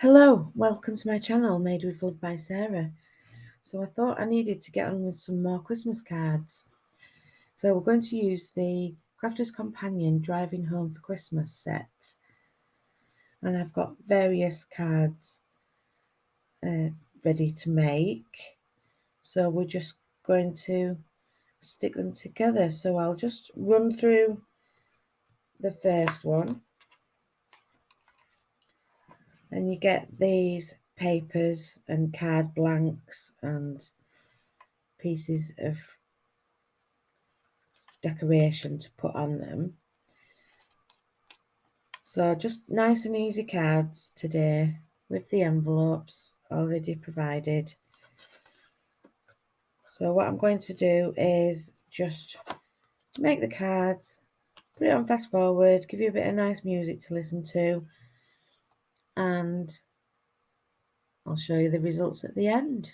Hello, welcome to my channel, Made with Love by Sarah. So I thought I needed to get on with some more Christmas cards. So we're going to use the Crafter's Companion Driving Home for Christmas set. And I've got various cards ready to make. So we're just going to stick them together. So I'll just run through the first one. And you get these papers and card blanks and pieces of decoration to put on them. So just nice and easy cards today with the envelopes already provided. So what I'm going to do is just make the cards, put it on fast forward, give you a bit of nice music to listen to, and I'll show you the results at the end.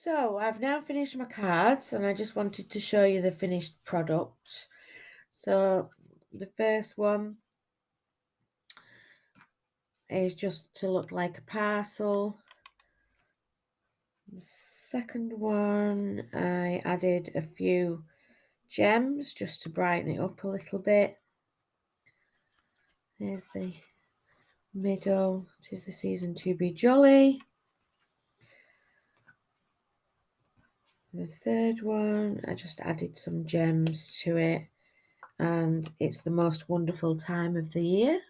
So I've now finished my cards and I just wanted to show you the finished product. So the first one is just to look like a parcel. The second one, I added a few gems just to brighten it up a little bit. Here's the middle. 'Tis the season to be jolly. The third one, I just added some gems to it, and it's the most wonderful time of the year.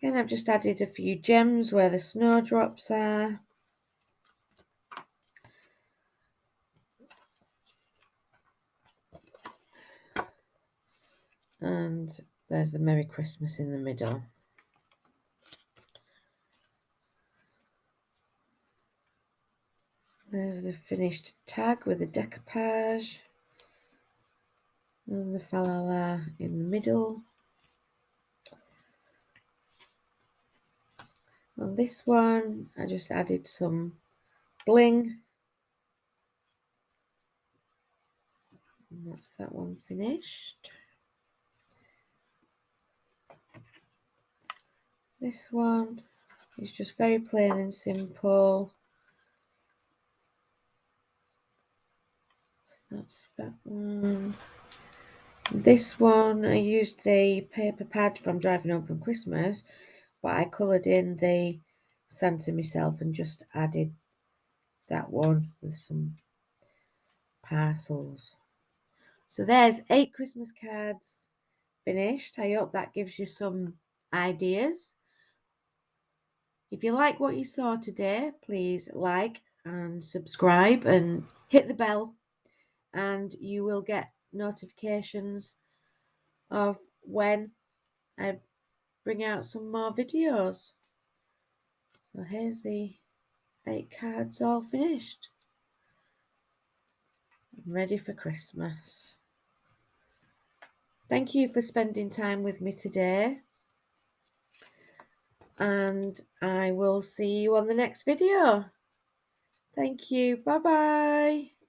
And I've just added a few gems where the snowdrops are. And there's the Merry Christmas in the middle. There's the finished tag with the decoupage. And the falala in the middle. On this one, I just added some bling. And that's that one finished. This one is just very plain and simple. So that's that one. This one, I used the paper pad from Driving Home from Christmas, but I coloured in the Santa myself and just added that one with some parcels. So there's 8 Christmas cards finished. I hope that gives you some ideas. If you like what you saw today, please like and subscribe and hit the bell, and you will get notifications of when I bring out some more videos. So here's the 8 cards all finished. I'm ready for Christmas. Thank you for spending time with me today, and I will see you on the next video. Thank you. Bye bye.